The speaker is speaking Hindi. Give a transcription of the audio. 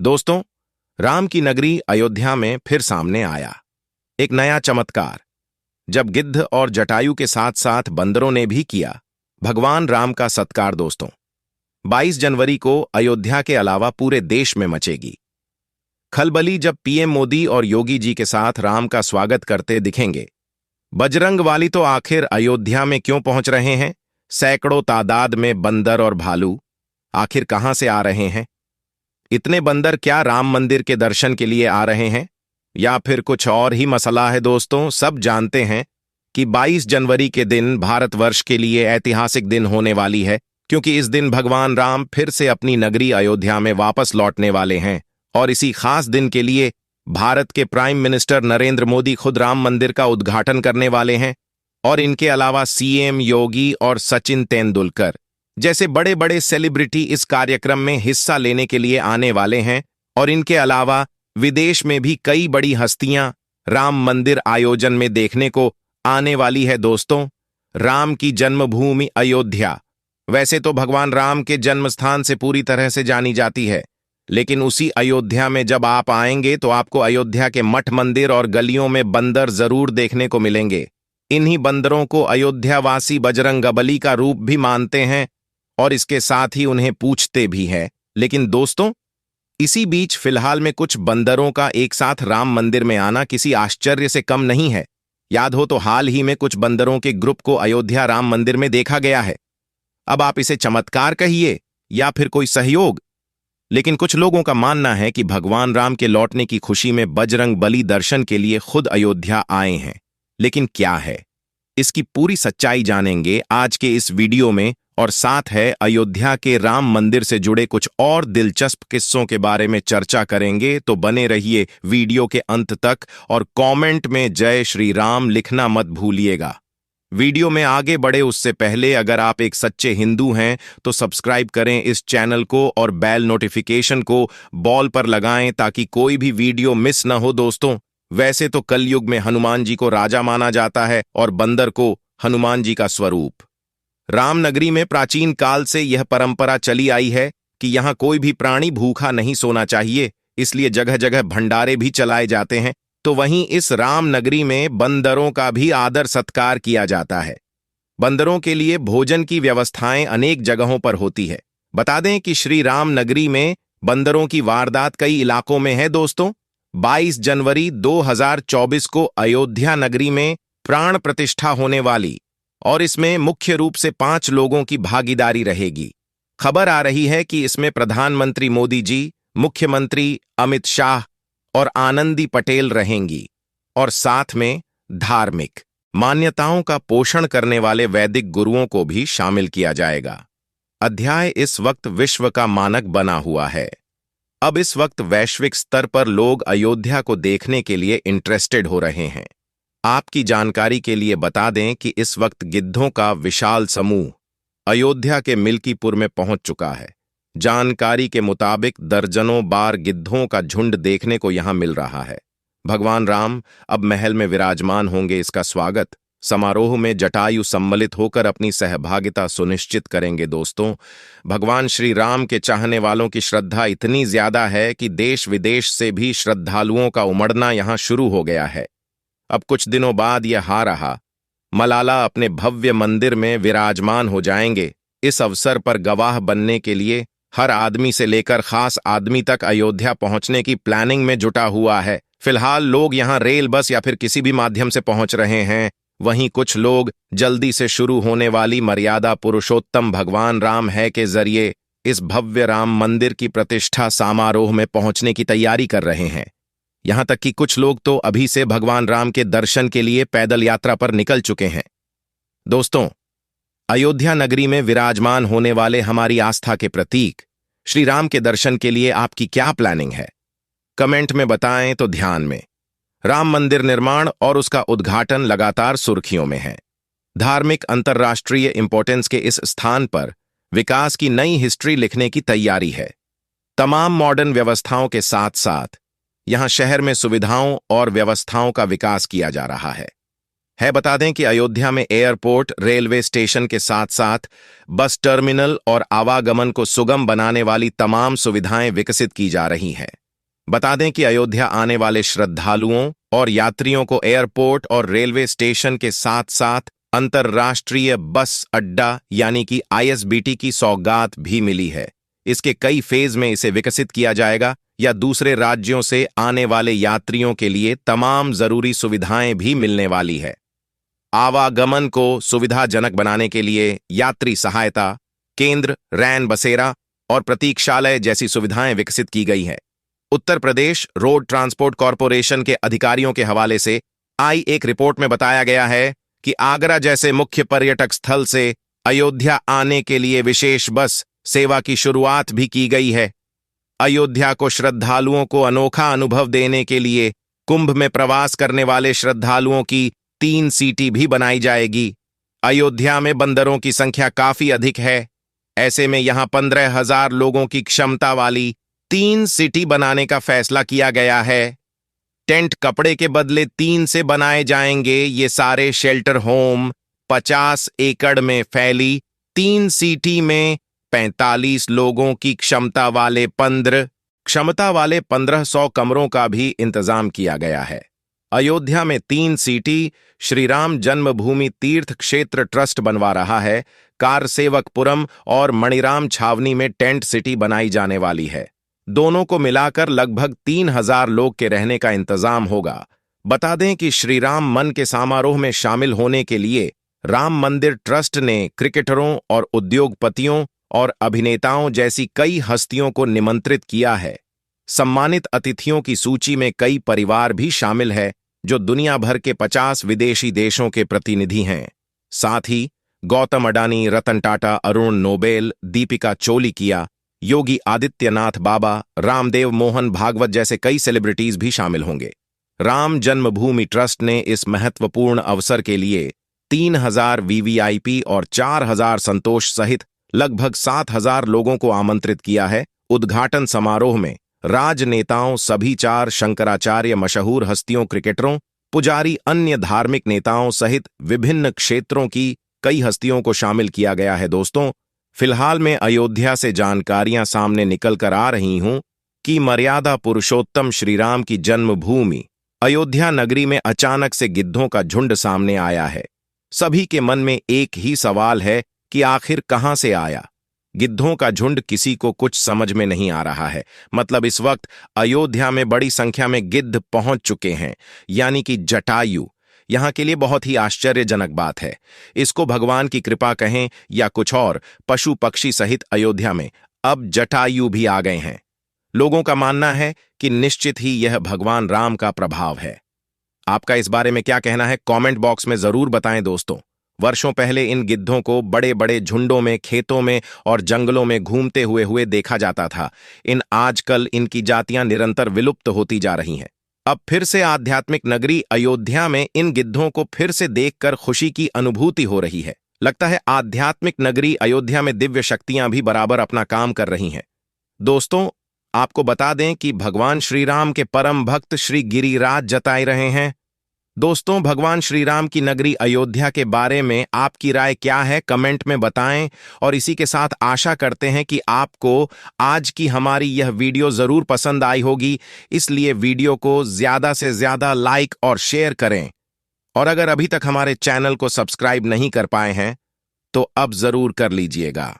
दोस्तों, राम की नगरी अयोध्या में फिर सामने आया एक नया चमत्कार। जब गिद्ध और जटायु के साथ साथ बंदरों ने भी किया भगवान राम का सत्कार। दोस्तों, 22 जनवरी को अयोध्या के अलावा पूरे देश में मचेगी खलबली जब पीएम मोदी और योगी जी के साथ राम का स्वागत करते दिखेंगे। बजरंग वाली तो आखिर अयोध्या में क्यों पहुंच रहे हैं? सैकड़ों तादाद में बंदर और भालू आखिर कहां से आ रहे हैं? इतने बंदर क्या राम मंदिर के दर्शन के लिए आ रहे हैं या फिर कुछ और ही मसला है? दोस्तों, सब जानते हैं कि 22 जनवरी के दिन भारतवर्ष के लिए ऐतिहासिक दिन होने वाली है, क्योंकि इस दिन भगवान राम फिर से अपनी नगरी अयोध्या में वापस लौटने वाले हैं। और इसी खास दिन के लिए भारत के प्राइम मिनिस्टर नरेंद्र मोदी खुद राम मंदिर का उद्घाटन करने वाले हैं। और इनके अलावा सीएम योगी और सचिन तेंदुलकर जैसे बड़े बड़े सेलिब्रिटी इस कार्यक्रम में हिस्सा लेने के लिए आने वाले हैं। और इनके अलावा विदेश में भी कई बड़ी हस्तियां राम मंदिर आयोजन में देखने को आने वाली है। दोस्तों, राम की जन्मभूमि अयोध्या वैसे तो भगवान राम के जन्म स्थान से पूरी तरह से जानी जाती है, लेकिन उसी अयोध्या में जब आप आएंगे तो आपको अयोध्या के मठ मंदिर और गलियों में बंदर जरूर देखने को मिलेंगे। इन्हीं बंदरों को अयोध्यावासी बजरंगबली का रूप भी मानते हैं और इसके साथ ही उन्हें पूछते भी हैं। लेकिन दोस्तों, इसी बीच फिलहाल में कुछ बंदरों का एक साथ राम मंदिर में आना किसी आश्चर्य से कम नहीं है। याद हो तो हाल ही में कुछ बंदरों के ग्रुप को अयोध्या राम मंदिर में देखा गया है। अब आप इसे चमत्कार कहिए या फिर कोई सहयोग, लेकिन कुछ लोगों का मानना है कि भगवान राम के लौटने की खुशी में बजरंग बली दर्शन के लिए खुद अयोध्या आए हैं। लेकिन क्या है, इसकी पूरी सच्चाई जानेंगे आज के इस वीडियो में। और साथ है अयोध्या के राम मंदिर से जुड़े कुछ और दिलचस्प किस्सों के बारे में चर्चा करेंगे। तो बने रहिए वीडियो के अंत तक और कमेंट में जय श्री राम लिखना मत भूलिएगा। वीडियो में आगे बढ़े उससे पहले अगर आप एक सच्चे हिंदू हैं तो सब्सक्राइब करें इस चैनल को और बेल नोटिफिकेशन को बॉल पर लगाएं ताकि कोई भी वीडियो मिस न हो। दोस्तों, वैसे तो कलयुग में हनुमान जी को राजा माना जाता है और बंदर को हनुमान जी का स्वरूप। रामनगरी में प्राचीन काल से यह परंपरा चली आई है कि यहां कोई भी प्राणी भूखा नहीं सोना चाहिए, इसलिए जगह जगह भंडारे भी चलाए जाते हैं। तो वहीं इस रामनगरी में बंदरों का भी आदर सत्कार किया जाता है। बंदरों के लिए भोजन की व्यवस्थाएं अनेक जगहों पर होती है। बता दें कि श्री राम नगरी में बंदरों की वारदात कई इलाकों में है। दोस्तों, 22 जनवरी 2024 को अयोध्या नगरी में प्राण प्रतिष्ठा होने वाली और इसमें मुख्य रूप से 5 लोगों की भागीदारी रहेगी। खबर आ रही है कि इसमें प्रधानमंत्री मोदी जी, मुख्यमंत्री अमित शाह और आनंदी पटेल रहेंगी और साथ में धार्मिक मान्यताओं का पोषण करने वाले वैदिक गुरुओं को भी शामिल किया जाएगा। अध्याय इस वक्त विश्व का मानक बना हुआ है। अब इस वक्त वैश्विक स्तर पर लोग अयोध्या को देखने के लिए इंटरेस्टेड हो रहे हैं। आपकी जानकारी के लिए बता दें कि इस वक्त गिद्धों का विशाल समूह अयोध्या के मिल्कीपुर में पहुंच चुका है। जानकारी के मुताबिक दर्जनों बार गिद्धों का झुंड देखने को यहां मिल रहा है। भगवान राम अब महल में विराजमान होंगे। इसका स्वागत समारोह में जटायु सम्मिलित होकर अपनी सहभागिता सुनिश्चित करेंगे। दोस्तों, भगवान श्री राम के चाहने वालों की श्रद्धा इतनी ज्यादा है कि देश विदेश से भी श्रद्धालुओं का उमड़ना यहां शुरू हो गया है। अब कुछ दिनों बाद यह हारहा मलाला अपने भव्य मंदिर में विराजमान हो जाएंगे। इस अवसर पर गवाह बनने के लिए हर आदमी से लेकर खास आदमी तक अयोध्या पहुंचने की प्लानिंग में जुटा हुआ है। फिलहाल लोग यहां रेल, बस या फिर किसी भी माध्यम से पहुंच रहे हैं। वहीं कुछ लोग जल्दी से शुरू होने वाली मर्यादा पुरुषोत्तम भगवान राम है के जरिए इस भव्य राम मंदिर की प्रतिष्ठा समारोह में पहुंचने की तैयारी कर रहे हैं। यहां तक कि कुछ लोग तो अभी से भगवान राम के दर्शन के लिए पैदल यात्रा पर निकल चुके हैं। दोस्तों, अयोध्या नगरी में विराजमान होने वाले हमारी आस्था के प्रतीक श्री राम के दर्शन के लिए आपकी क्या प्लानिंग है? कमेंट में बताएं। तो ध्यान में, राम मंदिर निर्माण और उसका उद्घाटन लगातार सुर्खियों में है। धार्मिक अंतर्राष्ट्रीय इंपॉर्टेंस के इस स्थान पर विकास की नई हिस्ट्री लिखने की तैयारी है। तमाम मॉडर्न व्यवस्थाओं के साथ साथ यहां शहर में सुविधाओं और व्यवस्थाओं का विकास किया जा रहा है। है। बता दें कि अयोध्या में एयरपोर्ट, रेलवे स्टेशन के साथ साथ बस टर्मिनल और आवागमन को सुगम बनाने वाली तमाम सुविधाएं विकसित की जा रही हैं। बता दें कि अयोध्या आने वाले श्रद्धालुओं और यात्रियों को एयरपोर्ट और रेलवे स्टेशन के साथ साथ अंतर्राष्ट्रीय बस अड्डा यानी कि आईएसबीटी की सौगात भी मिली है। इसके कई फेज में इसे विकसित किया जाएगा या दूसरे राज्यों से आने वाले यात्रियों के लिए तमाम जरूरी सुविधाएं भी मिलने वाली है। आवागमन को सुविधाजनक बनाने के लिए यात्री सहायता केंद्र, रैन बसेरा और प्रतीक्षालय जैसी सुविधाएं विकसित की गई है। Uttar Pradesh road transport corporation के अधिकारियों के हवाले से आई एक रिपोर्ट में बताया गया है कि आगरा जैसे मुख्य पर्यटक स्थल से अयोध्या आने के लिए विशेष बस सेवा की शुरुआत भी की गई है। अयोध्या को श्रद्धालुओं को अनोखा अनुभव देने के लिए कुंभ में प्रवास करने वाले श्रद्धालुओं की 3 सीटी भी बनाई जाएगी। अयोध्या में बंदरों की संख्या काफी अधिक है। ऐसे में यहां 15,000 लोगों की क्षमता वाली 3 सिटी बनाने का फैसला किया गया है। टेंट कपड़े के बदले 3 से बनाए जाएंगे। ये सारे शेल्टर होम 50 एकड़ में फैली 3 सिटी में 45 लोगों की क्षमता वाले 1500 कमरों का भी इंतजाम किया गया है। अयोध्या में 3 सिटी श्री राम जन्मभूमि तीर्थ क्षेत्र ट्रस्ट बनवा रहा है। कारसेवकपुरम और मणिराम छावनी में टेंट सिटी बनाई जाने वाली है। दोनों को मिलाकर लगभग 3,000 लोग के रहने का इंतजाम होगा। बता दें कि श्री राम मन के समारोह में शामिल होने के लिए राम मंदिर ट्रस्ट ने क्रिकेटरों और उद्योगपतियों और अभिनेताओं जैसी कई हस्तियों को निमंत्रित किया है। सम्मानित अतिथियों की सूची में कई परिवार भी शामिल है जो दुनिया भर के 50 विदेशी देशों के प्रतिनिधि हैं। साथ ही गौतम अडानी, रतन टाटा, अरुण नोबेल, दीपिका चोलिकिया, योगी आदित्यनाथ बाबा, रामदेव मोहन भागवत जैसे कई सेलिब्रिटीज भी शामिल होंगे। राम जन्मभूमि ट्रस्ट ने इस महत्वपूर्ण अवसर के लिए 3,000 वीवीआईपी और 4,000 संतोष सहित लगभग 7,000 लोगों को आमंत्रित किया है। उद्घाटन समारोह में राजनेताओं, सभी 4 शंकराचार्य, मशहूर हस्तियों, क्रिकेटरों, पुजारी, अन्य धार्मिक नेताओं सहित विभिन्न क्षेत्रों की कई हस्तियों को शामिल किया गया है। दोस्तों, फिलहाल में अयोध्या से जानकारियां सामने निकल कर आ रही हूं कि मर्यादा पुरुषोत्तम श्रीराम की जन्मभूमि अयोध्या नगरी में अचानक से गिद्धों का झुंड सामने आया है। सभी के मन में एक ही सवाल है कि आखिर कहां से आया। गिद्धों का झुंड किसी को कुछ समझ में नहीं आ रहा है। मतलब इस वक्त अयोध्या में बड़ी संख्या में गिद्ध पहुंच चुके हैं, यानी कि जटायु। यहां के लिए बहुत ही आश्चर्यजनक बात है। इसको भगवान की कृपा कहें या कुछ और, पशु पक्षी सहित अयोध्या में अब जटायु भी आ गए हैं। लोगों का मानना है कि निश्चित ही यह भगवान राम का प्रभाव है। आपका इस बारे में क्या कहना है, कमेंट बॉक्स में जरूर बताएं। दोस्तों, वर्षों पहले इन गिद्धों को बड़े बड़े झुंडों में, खेतों में और जंगलों में घूमते हुए देखा जाता था। आजकल इनकी जातियां निरंतर विलुप्त होती जा रही हैं। अब फिर से आध्यात्मिक नगरी अयोध्या में इन गिद्धों को फिर से देखकर खुशी की अनुभूति हो रही है। लगता है आध्यात्मिक नगरी अयोध्या में दिव्य शक्तियां भी बराबर अपना काम कर रही हैं। दोस्तों, आपको बता दें कि भगवान श्री राम के परम भक्त श्री गिरिराज जताए रहे हैं। दोस्तों, भगवान श्री राम की नगरी अयोध्या के बारे में आपकी राय क्या है, कमेंट में बताएं। और इसी के साथ आशा करते हैं कि आपको आज की हमारी यह वीडियो जरूर पसंद आई होगी। इसलिए वीडियो को ज्यादा से ज्यादा लाइक और शेयर करें। और अगर अभी तक हमारे चैनल को सब्सक्राइब नहीं कर पाए हैं तो अब जरूर कर लीजिएगा।